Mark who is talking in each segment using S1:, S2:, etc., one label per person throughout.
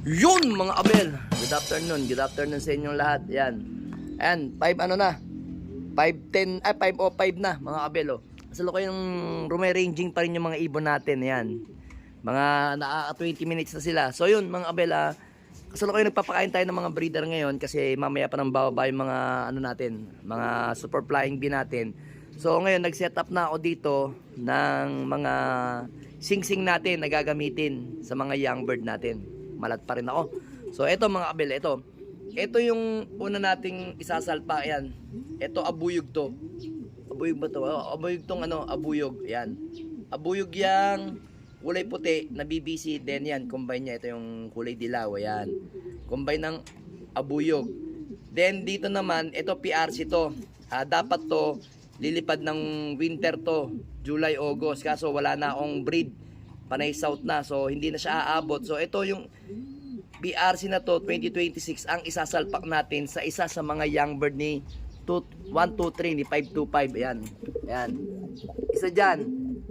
S1: Yun mga abel, good afternoon sa inyong lahat. Yan. Ayan, 5 ano na? 5:10 ay 5:05 na mga abel oh. Kasalukuyang rume-ranging pa rin yung mga ibon natin. Yan. Mga na 20 minutes na sila. So yun mga abel, kasalukuyang nagpapakain tayo ng mga breeder ngayon kasi mamaya pa nang bababa yung mga ano natin, mga super flying bee natin. So ngayon nag-set up na ako dito ng mga sing-sing natin na gagamitin sa mga young bird natin. Malat pa rin ako. So eto mga kabel, ito yung una nating isasalpa. Yan. Ito abuyog to. Abuyog ba to? Abuyog tong ano, abuyog. Yan. Abuyog yang kulay puti na BBC. Then yan, combine niya. Ito yung kulay dilaw. Yan. Combine ng abuyog. Then dito naman, ito PRC to. Dapat to lilipad ng winter to. July, August. Kaso wala na akong breed. Panay south na, so hindi na siya aabot. So ito yung BRC na to 2026 ang isasalpak natin sa isa sa mga young bird ni 123 ni 525. Ayan. Ayan. Isa dyan,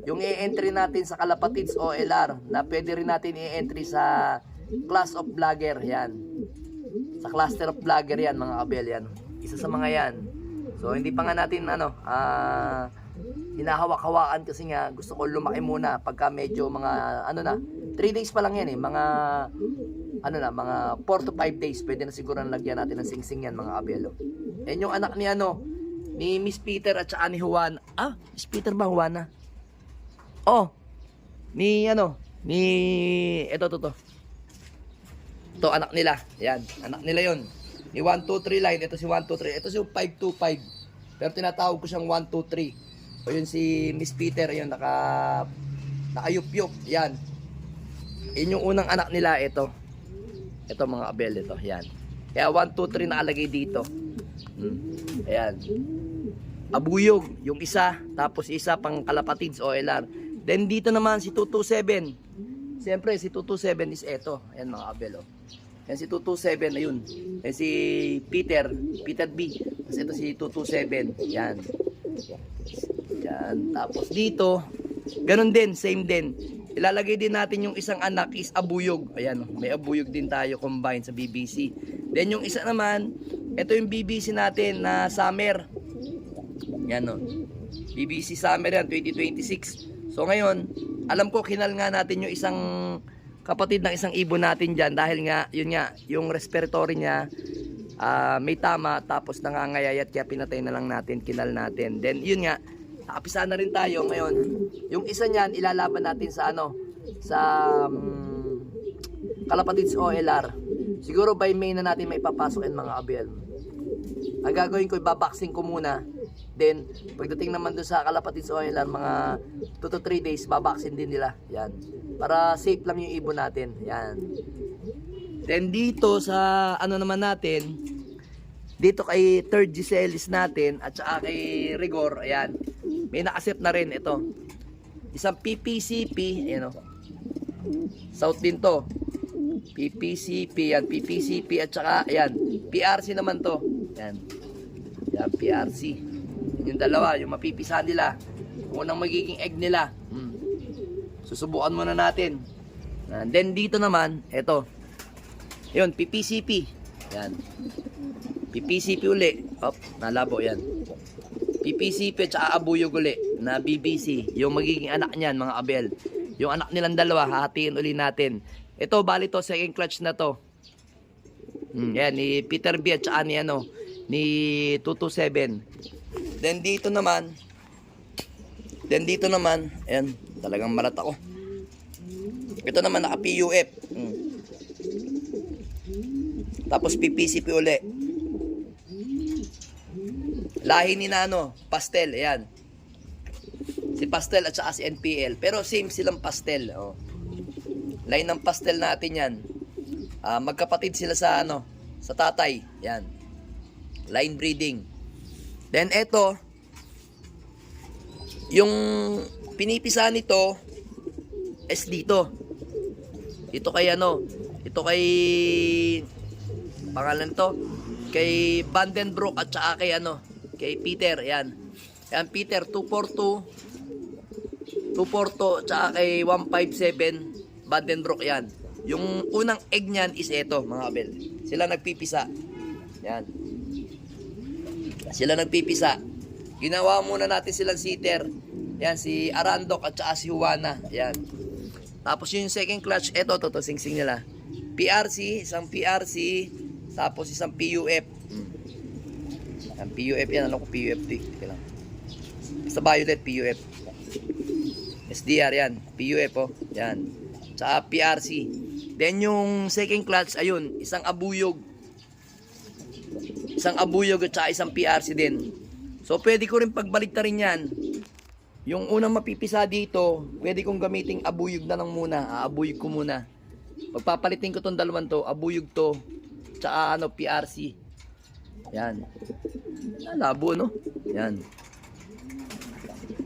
S1: yung i-entry natin sa Kalapatids OLR na pwede rin natin i-entry sa class of vlogger. Ayan. Sa cluster of vlogger yan mga kabel. Yan. Isa sa mga yan. So hindi pa nga natin hinahawak-hawakan kasi nga gusto ko lumaki muna pagka medyo mga 3 days pa lang yan mga mga 4 to 5 days pwede na siguro nalagyan natin ng sing-sing yan mga kabelo. Yan yung anak ni Miss Peter at saka ni Juan. Miss Peter ba, Juana? Ito anak nila. Yan, anak nila yon. Ni 123 line, ito si 123. Ito si 525. Pero tinatawag ko siyang 123. O yun si Miss Peter, ayun, nakayup-yup, yan. Yun yung unang anak nila, ito mga abel, ito, yan. Kaya 1, 2, 3 nakalagay dito. Ayan. Abuyog, yung isa, tapos isa pang Kalapatids OLR. Then dito naman si 227. Siyempre, si 227 is ito. Ayan mga abel, oh. Yan si 227, ayun. Yan si Peter B. Tapos ito si 227, yan. Yan. Tapos dito, ganun din, same din. Ilalagay din natin yung isang anak is abuyog. Ayan, may abuyog din tayo combined sa BBC. Then yung isa naman, ito yung BBC natin na summer. Yan o. BBC summer yan, 2026. So ngayon, alam ko kinal nga natin yung isang kapatid ng isang ibon natin dyan. Dahil nga, yung respiratory niya, may tama, tapos nangangayayat, kaya pinatay na lang natin, kinal natin. Then yun nga, nakapisa na rin tayo ngayon. Yung isa niyan ilalaban natin sa Kalapatids OLR. Siguro by May na natin maipapasok yan mga abel. Ang gagawin ko, ibaboxing ko muna. Then pagdating naman doon sa Kalapatids OLR, mga 2 to 3 days baboxing din nila. Yan. Para safe lang yung ibon natin. Yan. Then dito sa naman natin, dito kay third Giselis natin at saka kay Rigor, ayan. May nakaset na rin ito. Isang PPCP, ayan o. South din to. PPCP, yan. PPCP at saka, ayan. PRC naman to. Ayan. Ayan, PRC. Yung dalawa, yung mapipisa nila. Unang magiging egg nila. Susubukan muna natin. And then dito naman, ito. Yun, PPCP. Yan. PPCP uli. Nalabo yan. PPCP at saka abuyog uli na BBC. Yung magiging anak niyan, mga abel. Yung anak nilang dalawa, hahatiin uli natin. Ito, bali to, second clutch na to. Yan, ni Peter B at saka ni 227. Then dito naman, ayan, talagang marat ako. Ito naman, naka-PUF. Tapos PPCP uli. Lahi ni Pastel, ayan. Si Pastel at saka si NPL. Pero same silang Pastel. Line ng Pastel natin yan. Magkapatid sila sa sa tatay. Yan. Line breeding. Then eto, yung pinipisa nito is dito. Ito kay pangalan to, kay Vandenbroek at saka kay Peter, yan. Yan, Peter 242 at saka kay 157 Vandenbroek, yan. Yung unang egg niyan is ito, mga kabel. Sila nagpipisa. Yan. Sila nagpipisa. Ginawa muna natin silang sitter. Yan, si Arandok at saka si Juana. Yan. Tapos yung second clutch, ito, sing-sing nila. PRC, isang PRC, tapos isang PUF. Yan, PUF yan. Ano ko PUF to eh. Lang. Basta violet, PUF. SDR yan. PUF oh. Yan. Tsaka PRC. Then yung second clutch, ayun, isang abuyog. Isang abuyog at saka isang PRC din. So pwede ko rin pagbalik na rin yan. Yung unang mapipisa dito, pwede kong gamiting abuyog na lang muna. Abuyog ko muna. Pagpapalitin ko tong dalawang to, abuyog to, tsaka ano, PRC. Yan. Labo, no? Yan.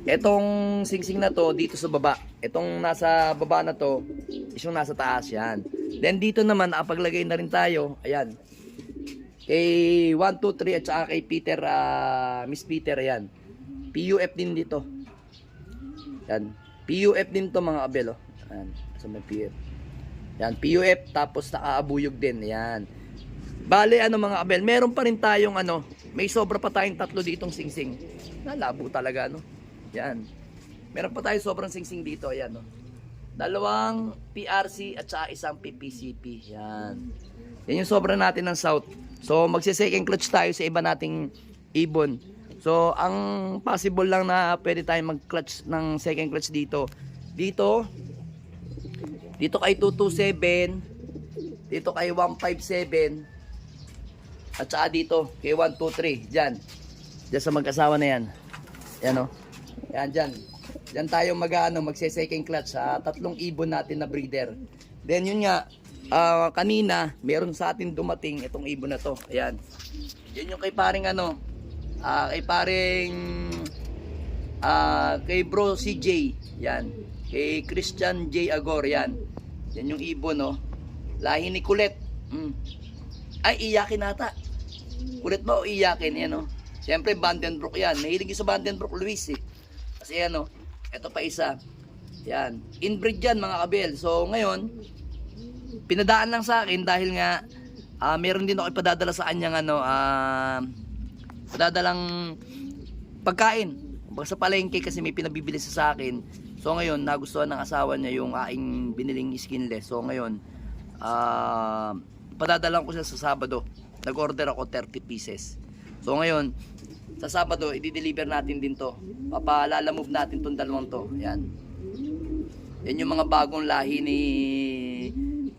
S1: Etong singsing na to, dito sa baba. Etong nasa baba na to, is yung nasa taas. Yan. Then dito naman, nakapaglagay na rin tayo. Ayan. Kay 1, 2, 3 at saka kay Peter, Miss Peter, ayan. PUF din dito. Yan. PUF din to mga kabel, oh. Ayan. So may PUF. Yan, PUF tapos nakaabuyog din. Yan. Bale, ano mga kabel, meron pa rin tayong ano, may sobra pa tayong tatlo ditong singsing. Nalabo talaga, no? Yan. Meron pa tayong sobrang singsing dito, ayan, no? Dalawang PRC at saka isang PPCP. Yan. Yan yung sobra natin ng south. So, magsi-second clutch tayo sa iba nating ibon. So, ang possible lang na pwede tayong mag-clutch ng second clutch dito. Dito kay 227, dito kay 157, at saka dito kay 123. Diyan sa mag-asawa na yan. Yan o. Yan dyan. Diyan tayo magse-second clutch sa tatlong ibon natin na breeder. Then yun nga, kanina, meron sa atin dumating itong ibon na to. Ayan. Yan yung kay paring ano, kay bro CJ. Yan. Kay Christian J. Agor. Yan. Yan yung ibon, no. Lahi ni Kulet. Ay, iyakin nata. Kulet ba o iyakin? Yan, no. Siyempre, Vandenbroek yan. Mahilig yung sa Vandenbroek, Luis, eh. Kasi yan, no. Ito pa isa. Yan. Inbreed yan, mga kabel. So, ngayon, pinadaan lang sa akin dahil nga meron din ako ipadadala sa kanyang ano, padadalang pagkain sa palengke kasi may pinabibili sa akin. So ngayon nagustuhan ng asawa niya yung aking biniling skinless. So ngayon padadalan ko siya sa Sabado. Nag-order ako 30 pieces. So ngayon sa Sabado i-deliver natin din to. Papalalamove natin tong dalawang to. Yan. Yan yung mga bagong lahi ni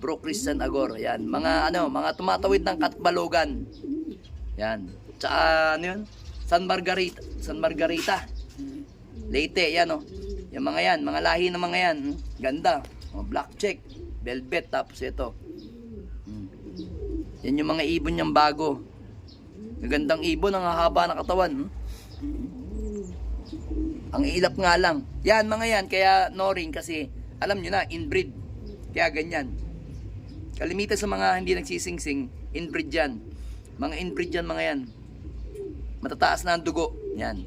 S1: Bro Christian Agor. Yan, mga mga tumatawid ng Katbalogan. Yan. Tsaka ano yun? San Margarita. Leyte, yan oh. Yung mga yan, mga lahi ng mga yan. Ganda. Black check, velvet, tapos ito. Yan yung mga ibon niyang bago. Magandang ibon, ang haba ng katawan. Ang ilap nga lang. Yan, mga yan, kaya no-ring kasi alam nyo na, inbreed. Kaya ganyan. Kalimitan sa mga hindi nagsisingsing, inbreed yan. Mga inbreed yan, mga yan. Matataas na ang dugo. Yan.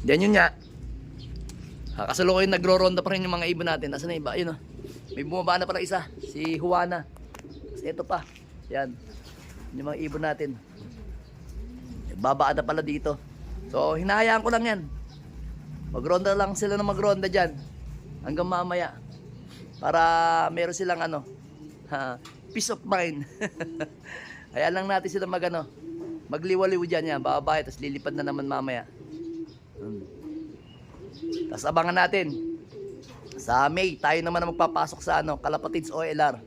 S1: Yan yun nga. Kasalukuyan nagro-ronda pa rin yung mga ibon natin. Nasaan na iba? Ayun o. May bumaba na pala isa. Si Juana. Ito pa. Yan. Yung mga ibon natin. Babaan na pala dito. So, hinahayaan ko lang yan. Magronda lang sila na magronda dyan. Hanggang mamaya. Para meron silang ano. Peace of mind. Hayaan lang natin sila magliwaliw dyan yan. Bababa. Tapos lilipad na naman mamaya. Tapos abangan natin. Sa May, tayo naman na magpapasok sa Kalapatids OLR.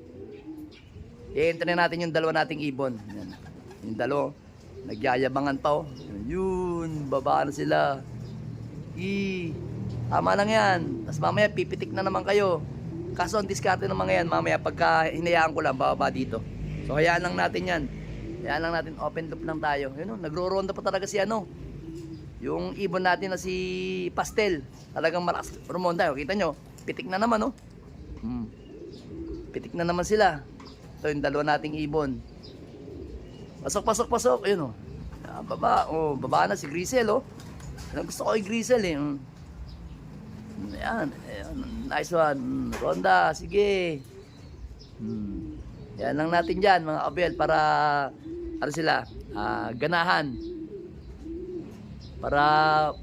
S1: I-enter na natin yung dalawa nating ibon. Yan. Yung dalawa. Nagyayabangan pa oh. Yun, babaan na sila. Tama lang yan. Tapos mamaya pipitik na naman kayo. Kaso ang diskarte ng mga yan, mamaya pagka hinayaan ko lang, bababa dito. So hayaan lang natin yan. Hayaan lang natin, open loop lang tayo. Yun, nagro-ronda pa talaga si yung ibon natin na si Pastel. Talagang malakas rumonda. Kita nyo, pitik na naman Pitik na naman sila. Ito yung dalawa nating ibon. Pasok. Ayun
S2: Baba na si Grisel, oh. Gusto ko kay Grisel, eh.
S1: Yan. Nice one. Ronda, sige. Yan lang natin dyan, mga kabel, para ano sila, ganahan. Para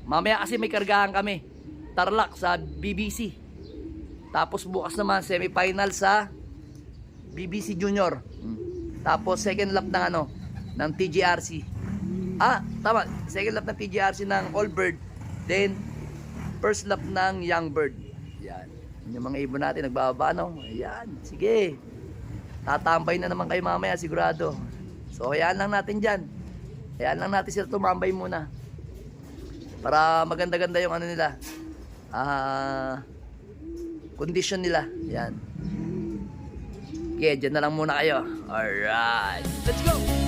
S1: mamaya kasi may kargahan kami. Tarlac sa BBC. Tapos bukas naman semifinal sa BBC Junior. Tapos second lap ng ng TGRC. Tama, second lap ng TGRC ng All Bird. Then first lap ng Young Bird. Yan. Yung mga ibon natin nagbababa, no? Ayan, sige. Tatambay na naman kayo mamaya, sigurado. So, hayaan lang natin dyan. Hayaan lang natin sila tumambay muna. Para maganda-ganda yung nila. Condition nila. Yan. Okay, dyan na lang muna kayo. Alright. Let's go!